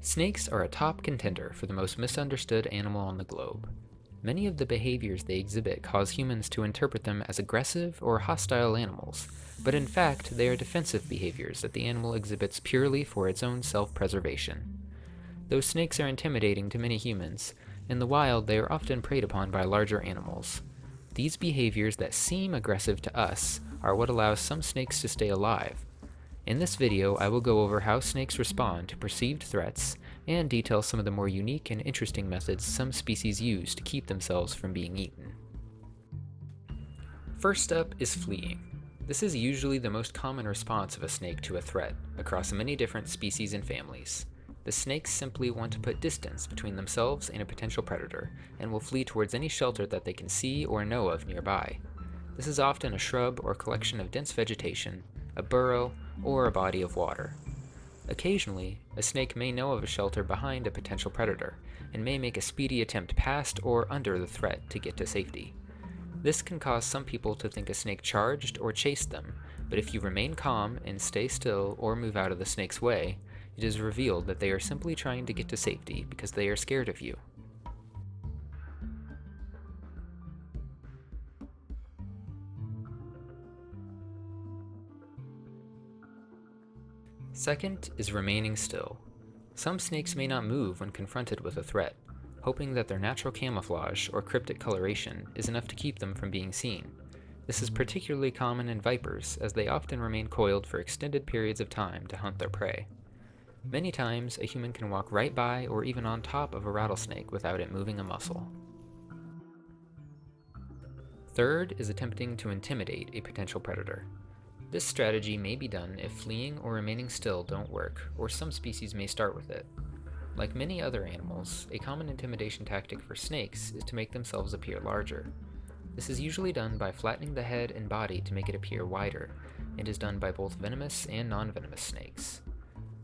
Snakes are a top contender for the most misunderstood animal on the globe. Many of the behaviors they exhibit cause humans to interpret them as aggressive or hostile animals, but in fact, they are defensive behaviors that the animal exhibits purely for its own self-preservation. Though snakes are intimidating to many humans, in the wild they are often preyed upon by larger animals. These behaviors that seem aggressive to us are what allows some snakes to stay alive. In this video, I will go over how snakes respond to perceived threats and detail some of the more unique and interesting methods some species use to keep themselves from being eaten. First up is fleeing. This is usually the most common response of a snake to a threat, across many different species and families. The snakes simply want to put distance between themselves and a potential predator, and will flee towards any shelter that they can see or know of nearby. This is often a shrub or collection of dense vegetation, a burrow, or a body of water. Occasionally, a snake may know of a shelter behind a potential predator, and may make a speedy attempt past or under the threat to get to safety. This can cause some people to think a snake charged or chased them, but if you remain calm and stay still or move out of the snake's way, it is revealed that they are simply trying to get to safety because they are scared of you. Second is remaining still. Some snakes may not move when confronted with a threat, hoping that their natural camouflage or cryptic coloration is enough to keep them from being seen. This is particularly common in vipers, as they often remain coiled for extended periods of time to hunt their prey. Many times, a human can walk right by or even on top of a rattlesnake without it moving a muscle. Third is attempting to intimidate a potential predator. This strategy may be done if fleeing or remaining still don't work, or some species may start with it. Like many other animals, a common intimidation tactic for snakes is to make themselves appear larger. This is usually done by flattening the head and body to make it appear wider, and is done by both venomous and non-venomous snakes.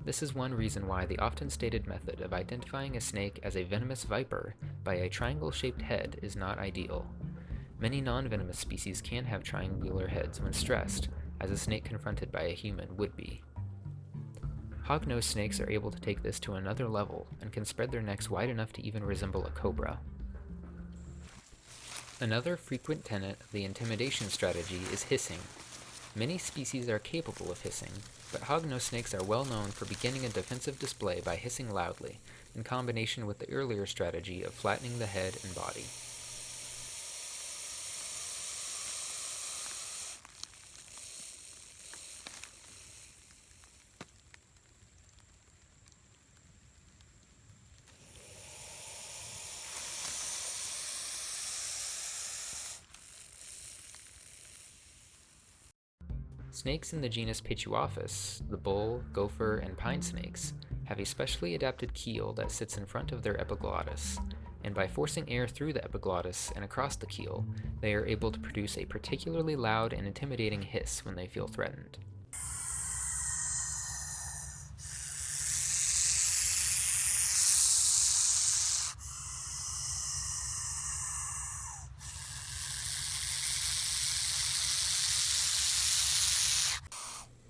This is one reason why the often stated method of identifying a snake as a venomous viper by a triangle-shaped head is not ideal. Many non-venomous species can have triangular heads when stressed, as a snake confronted by a human would be. Hognose snakes are able to take this to another level and can spread their necks wide enough to even resemble a cobra. Another frequent tenet of the intimidation strategy is hissing. Many species are capable of hissing, but hognose snakes are well known for beginning a defensive display by hissing loudly, in combination with the earlier strategy of flattening the head and body. Snakes in the genus Pituophis, the bull, gopher, and pine snakes, have a specially adapted keel that sits in front of their epiglottis, and by forcing air through the epiglottis and across the keel, they are able to produce a particularly loud and intimidating hiss when they feel threatened.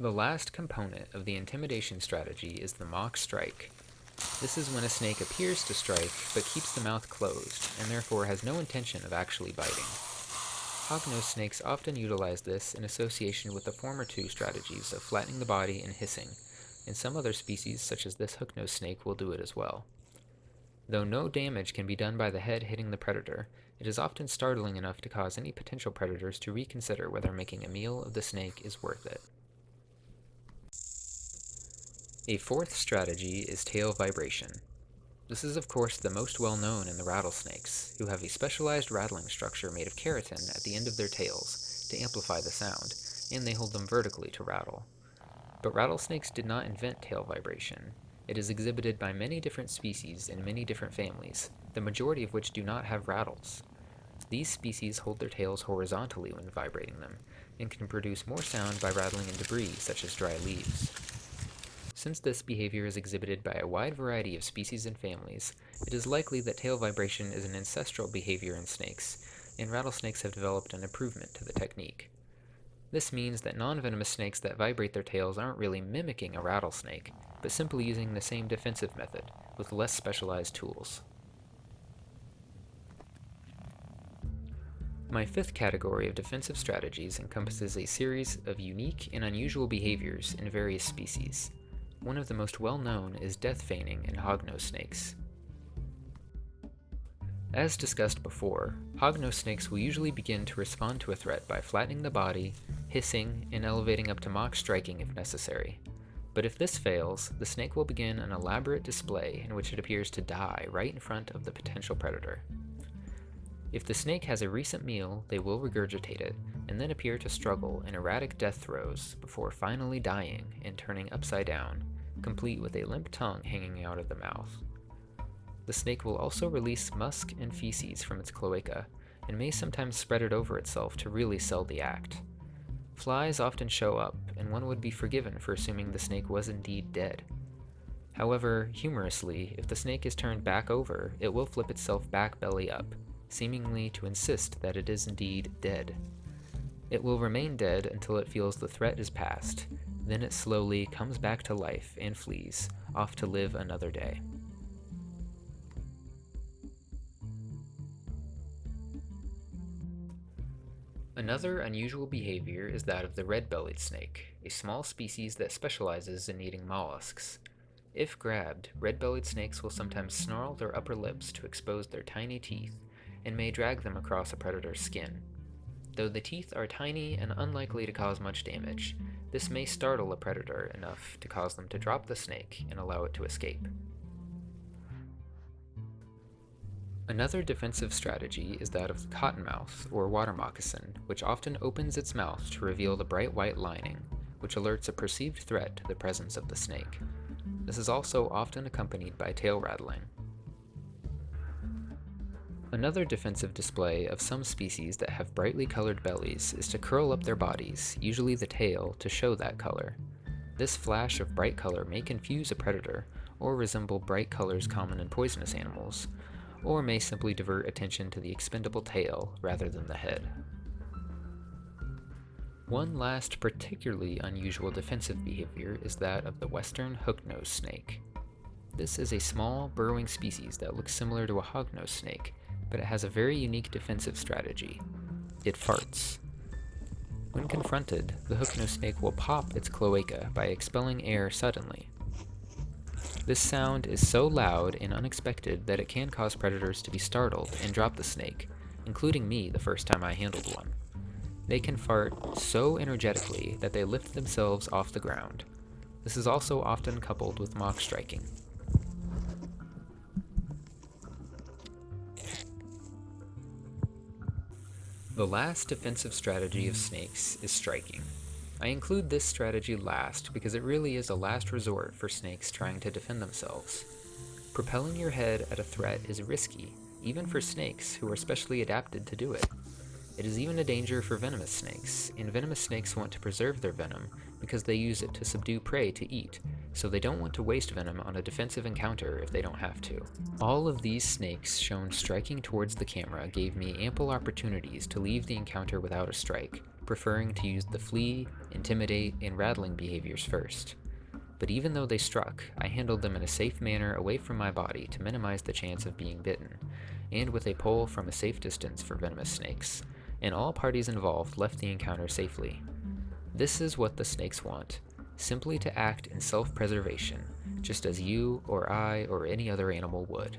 The last component of the intimidation strategy is the mock strike. This is when a snake appears to strike but keeps the mouth closed and therefore has no intention of actually biting. Hognose snakes often utilize this in association with the former two strategies of flattening the body and hissing, and some other species such as this hooknose snake will do it as well. Though no damage can be done by the head hitting the predator, it is often startling enough to cause any potential predators to reconsider whether making a meal of the snake is worth it. A fourth strategy is tail vibration. This is of course the most well known in the rattlesnakes, who have a specialized rattling structure made of keratin at the end of their tails to amplify the sound, and they hold them vertically to rattle. But rattlesnakes did not invent tail vibration. It is exhibited by many different species in many different families, the majority of which do not have rattles. These species hold their tails horizontally when vibrating them, and can produce more sound by rattling in debris such as dry leaves. Since this behavior is exhibited by a wide variety of species and families, it is likely that tail vibration is an ancestral behavior in snakes, and rattlesnakes have developed an improvement to the technique. This means that non-venomous snakes that vibrate their tails aren't really mimicking a rattlesnake, but simply using the same defensive method, with less specialized tools. My fifth category of defensive strategies encompasses a series of unique and unusual behaviors in various species. One of the most well-known is death feigning in hognose snakes. As discussed before, hognose snakes will usually begin to respond to a threat by flattening the body, hissing, and elevating up to mock striking if necessary. But if this fails, the snake will begin an elaborate display in which it appears to die right in front of the potential predator. If the snake has a recent meal, they will regurgitate it, and then appear to struggle in erratic death throes before finally dying and turning upside down, complete with a limp tongue hanging out of the mouth. The snake will also release musk and feces from its cloaca, and may sometimes spread it over itself to really sell the act. Flies often show up, and one would be forgiven for assuming the snake was indeed dead. However, humorously, if the snake is turned back over, it will flip itself back belly up, seemingly to insist that it is indeed dead. It will remain dead until it feels the threat is past, then it slowly comes back to life and flees, off to live another day. Another unusual behavior is that of the red-bellied snake, a small species that specializes in eating mollusks. If grabbed, red-bellied snakes will sometimes snarl their upper lips to expose their tiny teeth, and may drag them across a predator's skin. Though the teeth are tiny and unlikely to cause much damage, this may startle a predator enough to cause them to drop the snake and allow it to escape. Another defensive strategy is that of the cottonmouth, or water moccasin, which often opens its mouth to reveal the bright white lining, which alerts a perceived threat to the presence of the snake. This is also often accompanied by tail rattling. Another defensive display of some species that have brightly colored bellies is to curl up their bodies, usually the tail, to show that color. This flash of bright color may confuse a predator, or resemble bright colors common in poisonous animals, or may simply divert attention to the expendable tail rather than the head. One last particularly unusual defensive behavior is that of the western hooknose snake. This is a small, burrowing species that looks similar to a hognose snake, but it has a very unique defensive strategy. It farts. When confronted, the hooknose snake will pop its cloaca by expelling air suddenly. This sound is so loud and unexpected that it can cause predators to be startled and drop the snake, including me the first time I handled one. They can fart so energetically that they lift themselves off the ground. This is also often coupled with mock striking. The last defensive strategy of snakes is striking. I include this strategy last because it really is a last resort for snakes trying to defend themselves. Propelling your head at a threat is risky, even for snakes who are specially adapted to do it. It is even a danger for venomous snakes, and venomous snakes want to preserve their venom because they use it to subdue prey to eat, so they don't want to waste venom on a defensive encounter if they don't have to. All of these snakes shown striking towards the camera gave me ample opportunities to leave the encounter without a strike, preferring to use the flee, intimidate, and rattling behaviors first. But even though they struck, I handled them in a safe manner away from my body to minimize the chance of being bitten, and with a pole from a safe distance for venomous snakes, and all parties involved left the encounter safely. This is what the snakes want, simply to act in self-preservation, just as you or I or any other animal would.